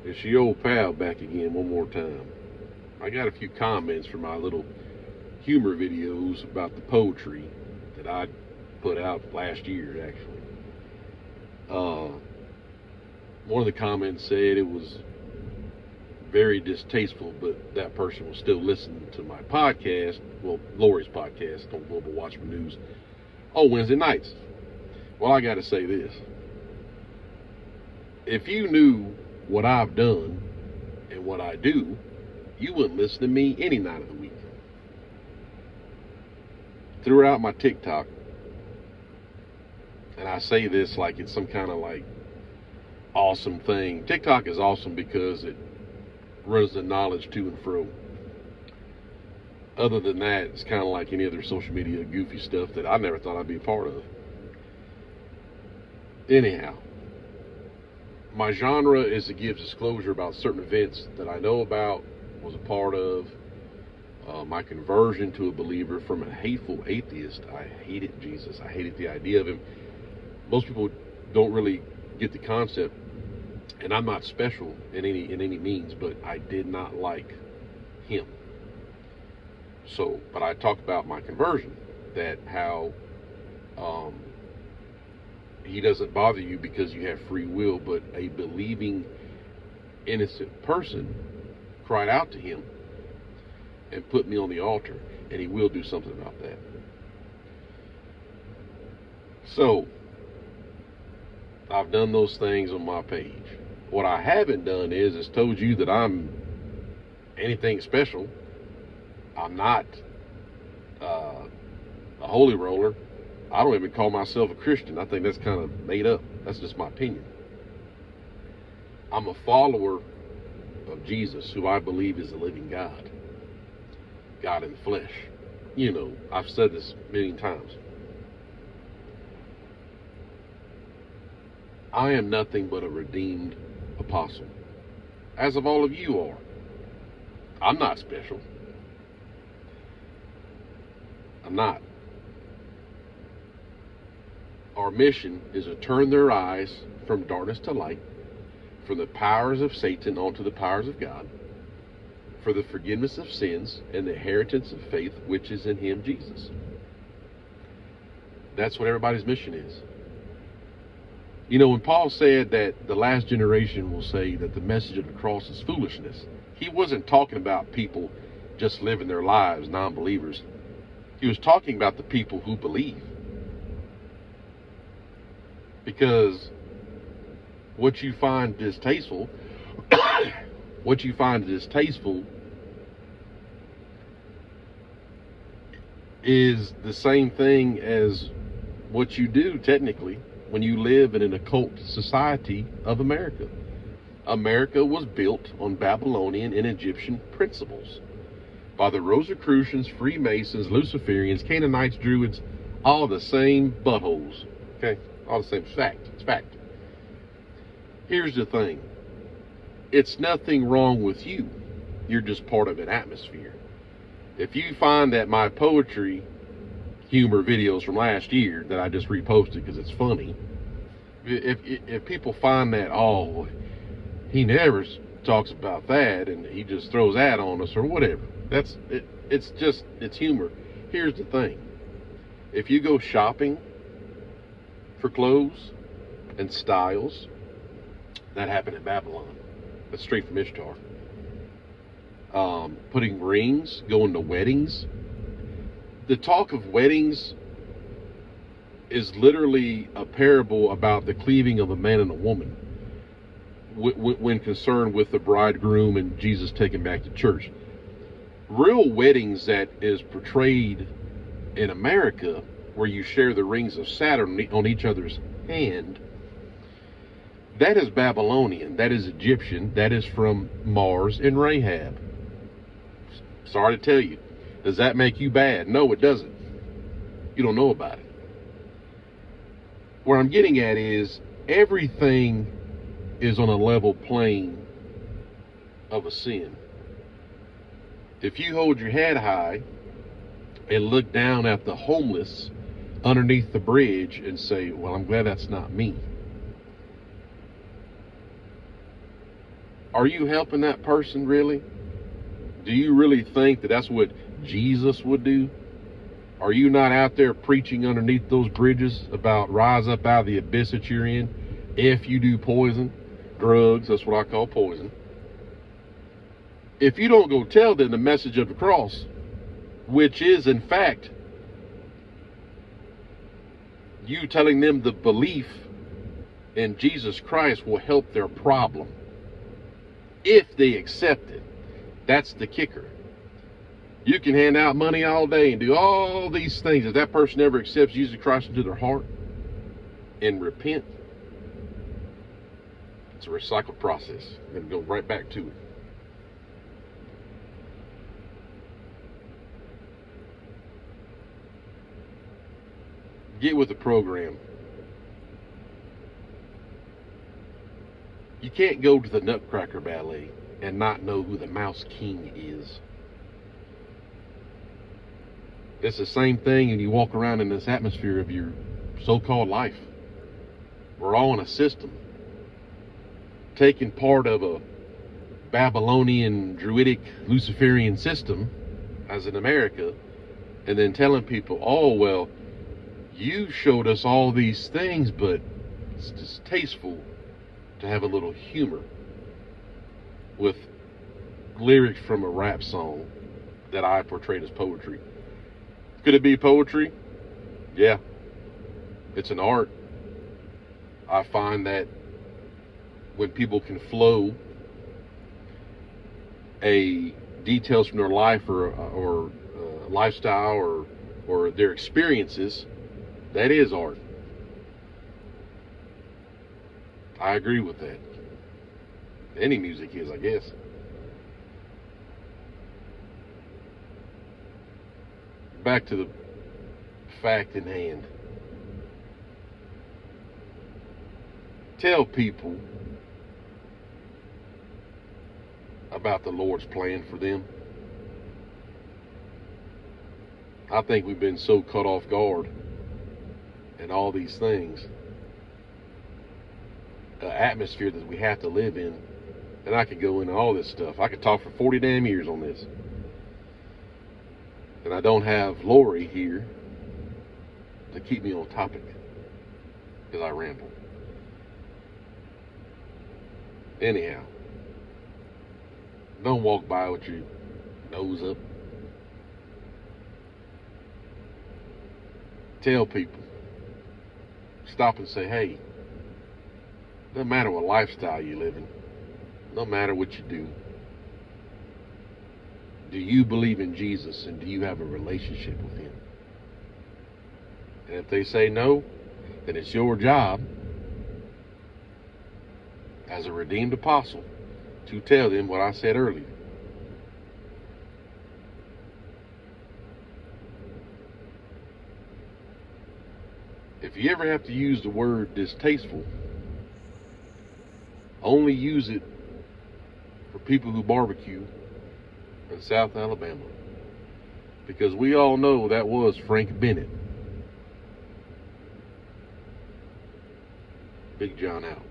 It's your old pal back again one more time. I got a few comments for my little humor videos about the poetry that I put out last year, actually. One of the comments said it was very distasteful, but that person was still listening to my podcast, well, Lori's podcast on Global Watchman News on Wednesday nights. Well, I got to say this. If you knew what I've done and what I do, you wouldn't listen to me any night of the week. Throughout my TikTok, and I say this like it's some kind of like awesome thing. TikTok is awesome because it runs the knowledge to and fro. Other than that, it's kind of like any other social media goofy stuff that I never thought I'd be a part of. Anyhow, my genre is to give disclosure about certain events that I know about, was a part of, my conversion to a believer from a hateful atheist. I hated Jesus. I hated the idea of him. Most people don't really get the concept, and I'm not special in any means, but I did not like him. So, but I talk about my conversion, that how he doesn't bother you because you have free will, but a believing, innocent person cried out to him and put me on the altar, and he will do something about that. So, I've done those things on my page. What I haven't done is told you that I'm anything special. I'm not a holy roller. I don't even call myself a Christian. I think that's kind of made up. That's just my opinion. I'm a follower of Jesus, who I believe is the living God. God in the flesh. You know, I've said this a million times. I am nothing but a redeemed apostle, as of all of you are. I'm not special. I'm not. Our mission is to turn their eyes from darkness to light, from the powers of Satan onto the powers of God, for the forgiveness of sins and the inheritance of faith which is in him, Jesus. That's what everybody's mission is. You know, when Paul said that the last generation will say that the message of the cross is foolishness, he wasn't talking about people just living their lives, non-believers. He was talking about the people who believe. Because what you find distasteful, is the same thing as what you do technically when you live in an occult society of America. America was built on Babylonian and Egyptian principles by the Rosicrucians, Freemasons, Luciferians, Canaanites, Druids, all the same buttholes. Okay? All the same. It's fact. It's fact. Here's the thing. It's nothing wrong with you. You're just part of an atmosphere. If you find that my poetry humor videos from last year that I just reposted because it's funny, if people find that, oh, he never talks about that and he just throws that on us or whatever, that's it. It's humor. Here's the thing. If you go shopping for clothes and styles, that happened in Babylon. That's straight from Ishtar. Putting rings, going to weddings. The talk of weddings is literally a parable about the cleaving of a man and a woman when concerned with the bridegroom and Jesus taken back to church. Real weddings that is portrayed in America, where you share the rings of Saturn on each other's hand, that is Babylonian, that is Egyptian, that is from Mars and Rahab. Sorry to tell you. Does that make you bad? No, it doesn't. You don't know about it. What I'm getting at is everything is on a level plane of a sin. If you hold your head high and look down at the homeless underneath the bridge and say, well, I'm glad that's not me, Are you helping that person really? Do you really think that that's what Jesus would do? Are you not out there preaching underneath those bridges about rise up out of the abyss that you're in? If you do poison, drugs, that's what I call poison. If you don't go tell them the message of the cross, which is in fact you telling them the belief in Jesus Christ will help their problem, if they accept it. That's the kicker. You can hand out money all day and do all these things. If that person ever accepts Jesus Christ into their heart and repent, it's a recycled process. I'm going to go right back to it. Get with the program. You can't go to the Nutcracker Ballet and not know who the Mouse King is. It's the same thing when you walk around in this atmosphere of your so-called life. We're all in a system, taking part of a Babylonian, Druidic, Luciferian system, as in America, and then telling people, oh, well, you showed us all these things, but it's distasteful to have a little humor with lyrics from a rap song that I portrayed as poetry. Could it be poetry? Yeah. It's an art. I find that when people can flow details from their life or lifestyle or their experiences, that is art. I agree with that. Any music is, I guess. Back to the fact in hand. Tell people about the Lord's plan for them. I think we've been so caught off guard and all these things, the atmosphere that we have to live in. And I could go into all this stuff. I could talk for 40 damn years on this. And I don't have Lori here to keep me on topic because I ramble. Anyhow, don't walk by with your nose up. Tell people. Stop and say, hey, doesn't matter what lifestyle you live in. No matter what you do. Do you believe in Jesus and do you have a relationship with him? And if they say no, then it's your job as a redeemed apostle to tell them what I said earlier. If you ever have to use the word distasteful, only use it for people who barbecue in South Alabama. Because we all know that was Frank Bennett. Big John out.